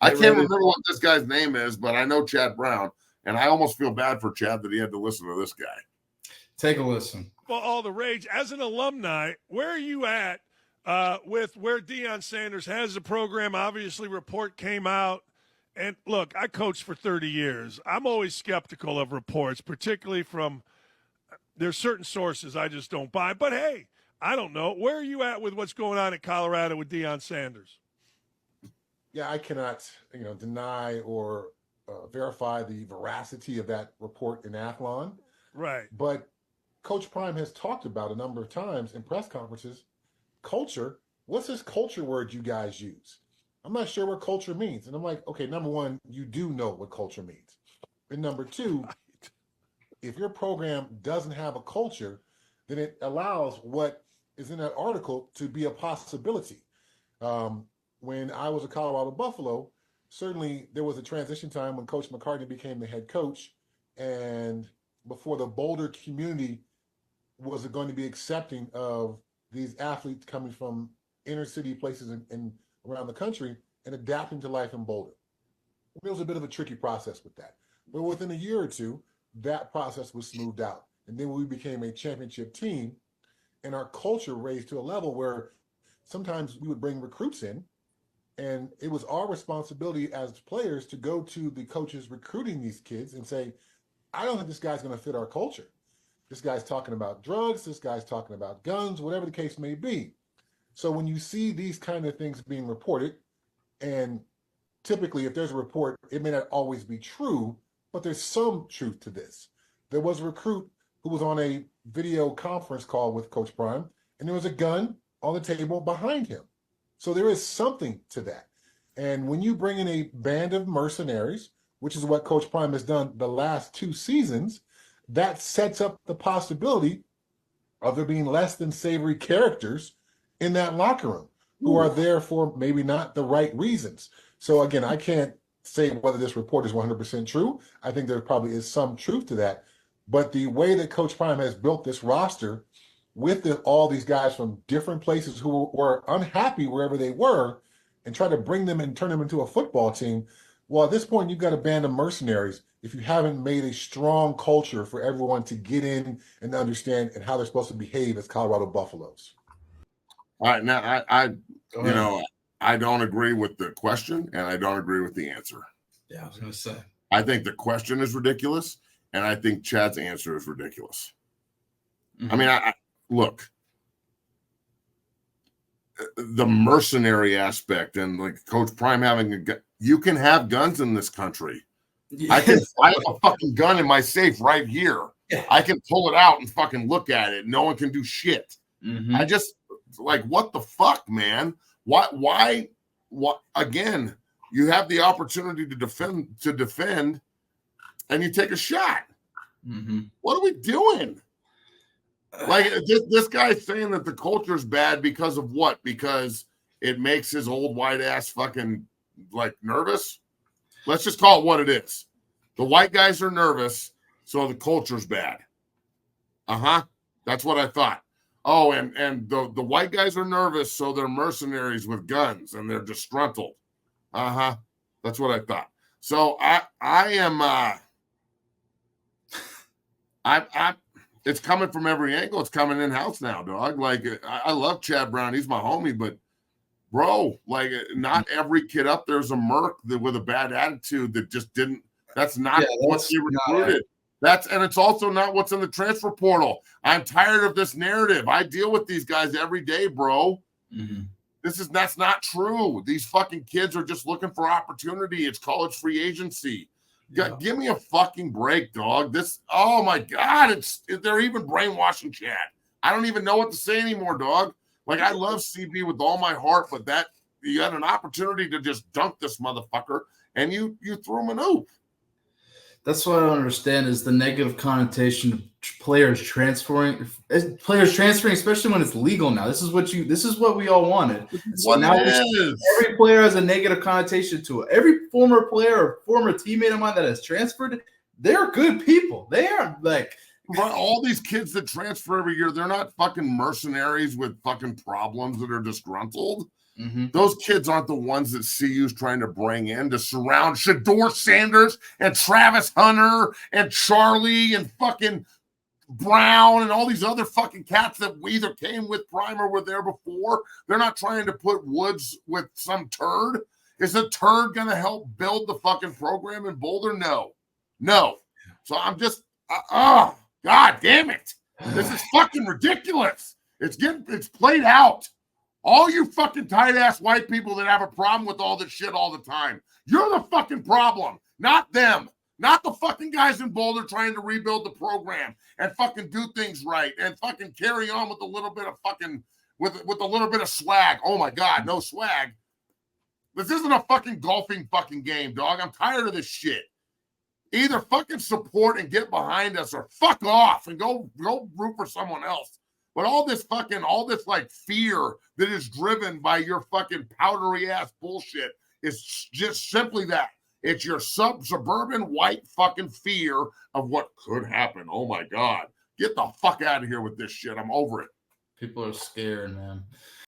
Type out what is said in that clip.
I can't remember what this guy's name is, but I know Chad Brown, and I almost feel bad for Chad that he had to listen to this guy. Take a listen. Well, all the rage. As an alumni, where are you at with where Deion Sanders has the program? Obviously, report came out. And look, I coached for 30 years. I'm always skeptical of reports, particularly from there's certain sources I just don't buy. But, hey, I don't know. Where are you at with what's going on in Colorado with Deion Sanders? Yeah, I cannot, deny or verify the veracity of that report in Athlon. Right. But Coach Prime has talked about a number of times in press conferences, culture. What's this culture word you guys use? I'm not sure what culture means. And I'm like, okay, number one, you do know what culture means. And number two, if your program doesn't have a culture, then it allows what is in that article to be a possibility. When I was a Colorado Buffalo, certainly there was a transition time when Coach McCartney became the head coach, and before the Boulder community was going to be accepting of these athletes coming from inner city places in around the country and adapting to life in Boulder. There was a bit of a tricky process with that. But within a year or two, that process was smoothed out. And then we became a championship team, and our culture raised to a level where sometimes we would bring recruits in, and it was our responsibility as players to go to the coaches recruiting these kids and say, I don't think this guy's going to fit our culture. This guy's talking about drugs. This guy's talking about guns, whatever the case may be. So when you see these kind of things being reported, and typically if there's a report, it may not always be true, but there's some truth to this. There was a recruit who was on a video conference call with Coach Prime, and there was a gun on the table behind him. So there is something to that. And when you bring in a band of mercenaries, which is what Coach Prime has done the last 2 seasons, that sets up the possibility of there being less than savory characters in that locker room who are there for maybe not the right reasons. So again, I can't say whether this report is 100% true. I think there probably is some truth to that. But the way that Coach Prime has built this roster with all these guys from different places who were unhappy wherever they were and try to bring them and turn them into a football team, well, at this point, you've got a band of mercenaries if you haven't made a strong culture for everyone to get in and understand and how they're supposed to behave as Colorado Buffaloes. All right, now I don't agree with the question, and I don't agree with the answer. Yeah, I was going to say. I think the question is ridiculous, and I think Chad's answer is ridiculous. Mm-hmm. I mean, I look, the mercenary aspect and like Coach Prime having a gun. You can have guns in this country. Yeah. I have a fucking gun in my safe right here. Yeah. I can pull it out and fucking look at it. No one can do shit. Mm-hmm. I just like, what the fuck, man? Why? Again, you have the opportunity to defend, and you take a shot. Mm-hmm. What are we doing? Like this guy's saying that the culture is bad because of what? Because it makes his old white ass fucking like nervous. Let's just call it what it is. The white guys are nervous, so the culture's bad. That's what I thought. Oh, and the white guys are nervous, so they're mercenaries with guns and they're disgruntled. That's what I thought. So I am it's coming from every angle. It's coming in-house now, dog. Like, I love Chad Brown. He's my homie, but, bro, like, not every kid up there's a merc with a bad attitude that just didn't – that's not what he recruited. And it's also not what's in the transfer portal. I'm tired of this narrative. I deal with these guys every day, bro. Mm-hmm. That's not true. These fucking kids are just looking for opportunity. It's college free agency. Yeah. Give me a fucking break, dog. Oh my God, they're even brainwashing Chad. I don't even know what to say anymore, dog. Like, I love CB with all my heart, but that you had an opportunity to just dunk this motherfucker, and you threw him an oop. That's what I don't understand is the negative connotation of players transferring, especially when it's legal now. This is what we all wanted. So now every player has a negative connotation to it. Every former player or former teammate of mine that has transferred, they're good people. They aren't like all these kids that transfer every year. They're not fucking mercenaries with fucking problems that are disgruntled. Mm-hmm. Those kids aren't the ones that CU's trying to bring in to surround Shador Sanders and Travis Hunter and Charlie and fucking Brown and all these other fucking cats that either came with Prime or were there before. They're not trying to put Woods with some turd. Is the turd going to help build the fucking program in Boulder? No. So I'm just, God damn it. This is fucking ridiculous. It's played out. All you fucking tight-ass white people that have a problem with all this shit all the time. You're the fucking problem, not them. Not the fucking guys in Boulder trying to rebuild the program and fucking do things right and fucking carry on with a little bit of fucking, with a little bit of swag. Oh my God, no swag. This isn't a fucking golfing fucking game, dog. I'm tired of this shit. Either fucking support and get behind us or fuck off and go root for someone else. But all this like fear that is driven by your fucking powdery ass bullshit is just simply that. It's your suburban white fucking fear of what could happen. Oh my God. Get the fuck out of here with this shit. I'm over it. People are scared, man.